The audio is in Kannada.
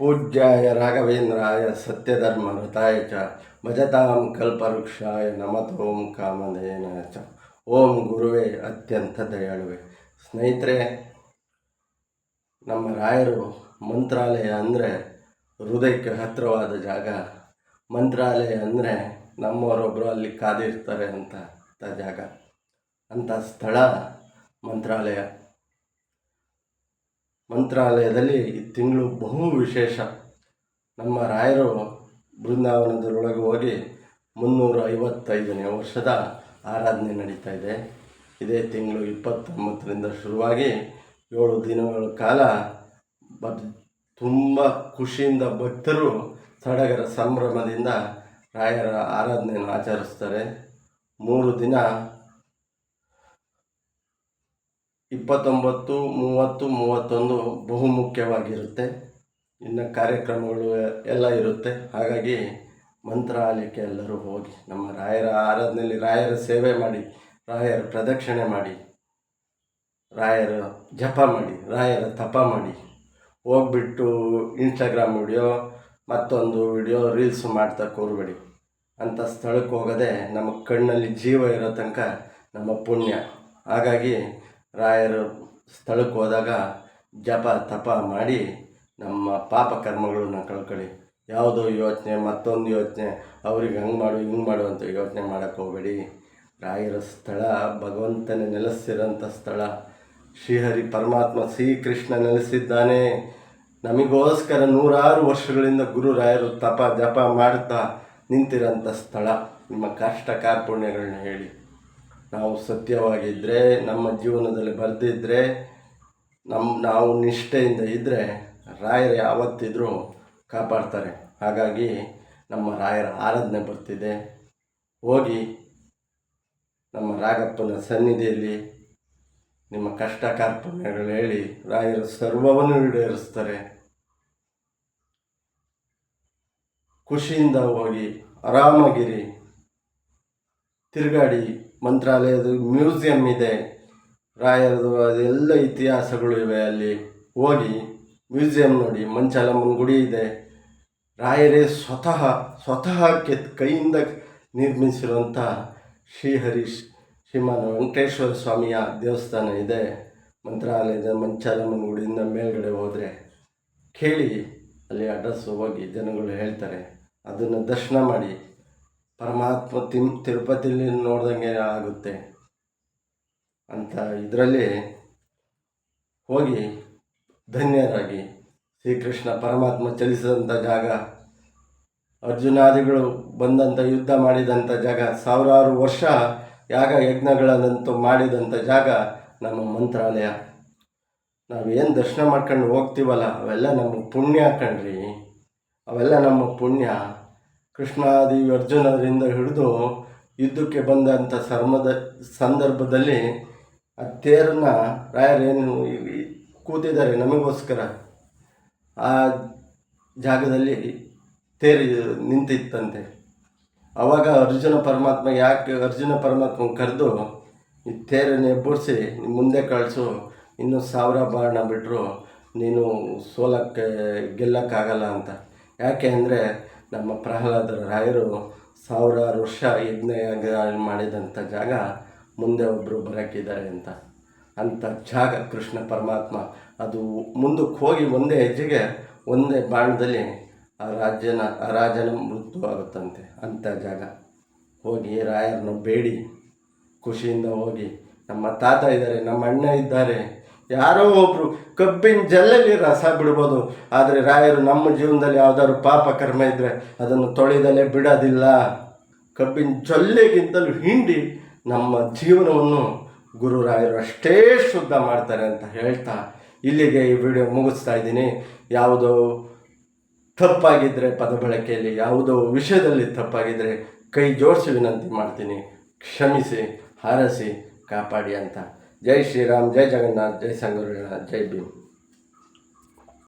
ಪೂಜ್ಯಾಯ ರಾಘವೇಂದ್ರಾಯ ಸತ್ಯಧರ್ಮರತಾಯ ಚ ಭಜತಾಂ ಕಲ್ಪವೃಕ್ಷಾಯ ನಮತೋಂ ಕಾಮಧೇನಾಯ ಚ. ಓಂ ಗುರುವೇ ಅತ್ಯಂತ ದಯಾಳುವೆ. ಸ್ನೇಹಿತರೆ, ನಮ್ಮ ರಾಯರು ಮಂತ್ರಾಲಯ ಅಂದರೆ ಹೃದಯಕ್ಕೆ ಹತ್ತಿರವಾದ ಜಾಗ. ಮಂತ್ರಾಲಯ ಅಂದರೆ ನಮ್ಮವರೊಬ್ಬರು ಅಲ್ಲಿ ಕಾದಿರ್ತಾರೆ ಅಂತ ಜಾಗ, ಅಂಥ ಸ್ಥಳ ಮಂತ್ರಾಲಯ. ಮಂತ್ರಾಲಯದಲ್ಲಿ ಈ ತಿಂಗಳು ಬಹು ವಿಶೇಷ. ನಮ್ಮ ರಾಯರು ಬೃಂದಾವನದರೊಳಗೆ ಹೋಗಿ 355ನೇ ವರ್ಷದ ಆರಾಧನೆ ನಡೀತಾ ಇದೆ. ಇದೇ ತಿಂಗಳು 29ರಿಂದ ಶುರುವಾಗಿ 7 ದಿನಗಳ ಕಾಲ ತುಂಬ ಖುಷಿಯಿಂದ ಭಕ್ತರು ಸಡಗರ ಸಂಭ್ರಮದಿಂದ ರಾಯರ ಆರಾಧನೆಯನ್ನು ಆಚರಿಸ್ತಾರೆ. 3 ದಿನ 29, 30, 31 ಬಹುಮುಖ್ಯವಾಗಿರುತ್ತೆ. ಇನ್ನು ಕಾರ್ಯಕ್ರಮಗಳು ಎಲ್ಲ ಇರುತ್ತೆ. ಹಾಗಾಗಿ ಮಂತ್ರಾಲಯಕ್ಕೆ ಎಲ್ಲರೂ ಹೋಗಿ ನಮ್ಮ ರಾಯರ ಆರಾಧನೆಯಲ್ಲಿ ರಾಯರ ಸೇವೆ ಮಾಡಿ, ರಾಯರ ಪ್ರದಕ್ಷಿಣೆ ಮಾಡಿ, ರಾಯರ ಜಪ ಮಾಡಿ, ರಾಯರ ತಪ ಮಾಡಿ, ಹೋಗ್ಬಿಟ್ಟು ಇನ್ಸ್ಟಾಗ್ರಾಮ್ ವಿಡಿಯೋ ಮತ್ತೊಂದು ವಿಡಿಯೋ ರೀಲ್ಸ್ ಮಾಡ್ತಾ ಕೂರಬೇಡಿ. ಅಂಥ ಸ್ಥಳಕ್ಕೆ ಹೋಗೋದೆ ನಮ್ಮ ಕಣ್ಣಲ್ಲಿ ಜೀವ ಇರೋ ತನಕ ನಮ್ಮ ಪುಣ್ಯ. ಹಾಗಾಗಿ ರಾಯರ ಸ್ಥಳಕ್ಕೆ ಹೋದಾಗ ಜಪ ತಪ ಮಾಡಿ ನಮ್ಮ ಪಾಪ ಕರ್ಮಗಳನ್ನ ಕಳ್ಕೊಳ್ಳಿ. ಯಾವುದೋ ಯೋಚನೆ, ಮತ್ತೊಂದು ಯೋಚನೆ, ಅವ್ರಿಗೆ ಹಂಗೆ ಮಾಡು ಹಿಂಗೆ ಮಾಡು ಅಂತ ಯೋಚನೆ ಮಾಡೋಕ್ಕೆ ಹೋಗಬೇಡಿ. ರಾಯರ ಸ್ಥಳ ಭಗವಂತನೇ ನೆಲೆಸಿರೋಂಥ ಸ್ಥಳ. ಶ್ರೀಹರಿ ಪರಮಾತ್ಮ ಶ್ರೀಕೃಷ್ಣ ನೆಲೆಸಿದ್ದಾನೆ. ನಮಗೋಸ್ಕರ 100 ವರ್ಷಗಳಿಂದ ಗುರು ರಾಯರು ತಪ ಜಪ ಮಾಡ್ತಾ ನಿಂತಿರೋಂಥ ಸ್ಥಳ. ನಿಮ್ಮ ಕಷ್ಟ ಕಾರ್ಪಣ್ಯಗಳನ್ನ ಹೇಳಿ. ನಾವು ಸತ್ಯವಾಗಿದ್ದರೆ, ನಮ್ಮ ಜೀವನದಲ್ಲಿ ಬರೆದಿದ್ದರೆ, ನಾವು ನಿಷ್ಠೆಯಿಂದ ಇದ್ದರೆ ರಾಯರು ಯಾವತ್ತಿದ್ರೂ ಕಾಪಾಡ್ತಾರೆ. ಹಾಗಾಗಿ ನಮ್ಮ ರಾಯರ ಆರಾಧನೆ ಬರ್ತಿದೆ. ಹೋಗಿ ನಮ್ಮ ರಾಗಪ್ಪನ ಸನ್ನಿಧಿಯಲ್ಲಿ ನಿಮ್ಮ ಕಷ್ಟ ಕಾರ್ಪಣ್ಯಗಳು ಹೇಳಿ ರಾಯರು ಸರ್ವವನ್ನು ಈಡೇರಿಸ್ತಾರೆ. ಖುಷಿಯಿಂದ ಹೋಗಿ ಆರಾಮಾಗಿರಿ, ತಿರುಗಾಡಿ. ಮಂತ್ರಾಲಯದ ಮ್ಯೂಸಿಯಂ ಇದೆ, ರಾಯರದು ಅದೆಲ್ಲ ಇತಿಹಾಸಗಳು ಇವೆ. ಅಲ್ಲಿ ಹೋಗಿ ಮ್ಯೂಸಿಯಂ ನೋಡಿ. ಮಂಚಾಲಮ್ಮನ ಗುಡಿ ಇದೆ. ರಾಯರೇ ಸ್ವತಃ ಕೈಯಿಂದ ನಿರ್ಮಿಸಿರುವಂಥ ಶ್ರೀಮಾನ್ ವೆಂಕಟೇಶ್ವರ ಸ್ವಾಮಿಯ ದೇವಸ್ಥಾನ ಇದೆ. ಮಂತ್ರಾಲಯದ ಮಂಚಾಲಮ್ಮನ ಗುಡಿಯಿಂದ ಮೇಲ್ಗಡೆ ಹೋದರೆ ಕೇಳಿ, ಅಲ್ಲಿ ಅಡ್ರೆಸ್ ಹೋಗಿ ಜನಗಳು ಹೇಳ್ತಾರೆ. ಅದನ್ನು ದರ್ಶನ ಮಾಡಿ. ಪರಮಾತ್ಮ ತಿರುಪತಿಯಲ್ಲಿ ನೋಡ್ದಂಗೆ ಆಗುತ್ತೆ ಅಂತ ಇದರಲ್ಲಿ ಹೋಗಿ ಧನ್ಯರಾಗಿ. ಶ್ರೀಕೃಷ್ಣ ಪರಮಾತ್ಮ ಚಲಿಸಿದಂಥ ಜಾಗ, ಅರ್ಜುನಾದಿಗಳು ಬಂದಂಥ ಯುದ್ಧ ಮಾಡಿದಂಥ ಜಾಗ, 1000 ವರ್ಷ ಯಾಗ ಯಜ್ಞಗಳನ್ನಂತೂ ಮಾಡಿದಂಥ ಜಾಗ ನಮ್ಮ ಮಂತ್ರಾಲಯ. ನಾವೇನು ದರ್ಶನ ಮಾಡ್ಕೊಂಡು ಹೋಗ್ತೀವಲ್ಲ, ಅವೆಲ್ಲ ನಮ್ಮ ಪುಣ್ಯ ಕಣ್ರಿ. ಅವೆಲ್ಲ ನಮ್ಮ ಪುಣ್ಯ. ಕೃಷ್ಣಾದಿ ಅರ್ಜುನರಿಂದ ಹಿಡಿದು ಯುದ್ಧಕ್ಕೆ ಬಂದಂಥ ಸಂದರ್ಭದಲ್ಲಿ ಆ ತೇರನ್ನು ರಾಯರೇನು ಕೂತಿದ್ದಾರೆ ನಮಗೋಸ್ಕರ. ಆ ಜಾಗದಲ್ಲಿ ತೇರು ನಿಂತಿತ್ತಂತೆ. ಆವಾಗ ಅರ್ಜುನ ಪರಮಾತ್ಮ ಕರೆದು ಈ ತೇರನ್ನು ಎಬ್ಬರಿಸಿ ಮುಂದೆ ಕಳಿಸು, ಇನ್ನೂ 1000 ಬಾಣ ಬಿಟ್ಟರು ನೀನು ಗೆಲ್ಲಕ್ಕಾಗಲ್ಲ ಅಂತ. ಯಾಕೆ ಅಂದರೆ ನಮ್ಮ ಪ್ರಹ್ಲಾದರ ರಾಯರು 1000 ವರ್ಷ ಯಜ್ಞ ಮಾಡಿದಂಥ ಜಾಗ ಮುಂದೆ ಒಬ್ಬರು ಬರೋಕ್ಕಿದ್ದಾರೆ ಅಂತ. ಅಂಥ ಜಾಗ ಕೃಷ್ಣ ಪರಮಾತ್ಮ. ಅದು ಮುಂದಕ್ಕೆ ಹೋಗಿ ಒಂದೇ ಹೆಜ್ಜೆಗೆ ಒಂದೇ ಬಾಣದಲ್ಲಿ ಆ ರಾಜನ ಮೃತ್ಯು ಆಗುತ್ತಂತೆ. ಅಂಥ ಜಾಗ ಹೋಗಿ ರಾಯರನ್ನ ಬೇಡಿ ಖುಷಿಯಿಂದ ಹೋಗಿ. ನಮ್ಮ ತಾತ ಇದ್ದಾರೆ, ನಮ್ಮ ಅಣ್ಣ ಇದ್ದಾರೆ, ಯಾರೋ ಒಬ್ಬರು ಕಬ್ಬಿನ ಜಲ್ಲಲ್ಲಿ ರಸ ಬಿಡ್ಬೋದು. ಆದರೆ ರಾಯರು ನಮ್ಮ ಜೀವನದಲ್ಲಿ ಯಾವುದಾದ್ರು ಪಾಪ ಕರ್ಮ ಇದ್ದರೆ ಅದನ್ನು ತೊಳೆದಲ್ಲೇ ಬಿಡೋದಿಲ್ಲ. ಕಬ್ಬಿನ ಜೊಲ್ಲೆಗಿಂತಲೂ ಹಿಂಡಿ ನಮ್ಮ ಜೀವನವನ್ನು ಗುರು ರಾಯರು ಅಷ್ಟೇ ಶುದ್ಧ ಮಾಡ್ತಾರೆ ಅಂತ ಹೇಳ್ತಾ ಇಲ್ಲಿಗೆ ಈ ವಿಡಿಯೋ ಮುಗಿಸ್ತಾ ಇದ್ದೀನಿ. ಯಾವುದೋ ತಪ್ಪಾಗಿದ್ದರೆ ಪದ ಬಳಕೆಯಲ್ಲಿ, ಯಾವುದೋ ವಿಷಯದಲ್ಲಿ ತಪ್ಪಾಗಿದ್ದರೆ ಕೈ ಜೋಡಿಸಿ ವಿನಂತಿ ಮಾಡ್ತೀನಿ. ಕ್ಷಮಿಸಿ, ಹಾರಸಿ, ಕಾಪಾಡಿ ಅಂತ. ಜೈ ಶ್ರೀರಾಮ್, ಜೈ ಜಗನ್ನಾಥ್, ಜೈ ಸಂಗರುಣ, ಜೈ ಭೀಮ್.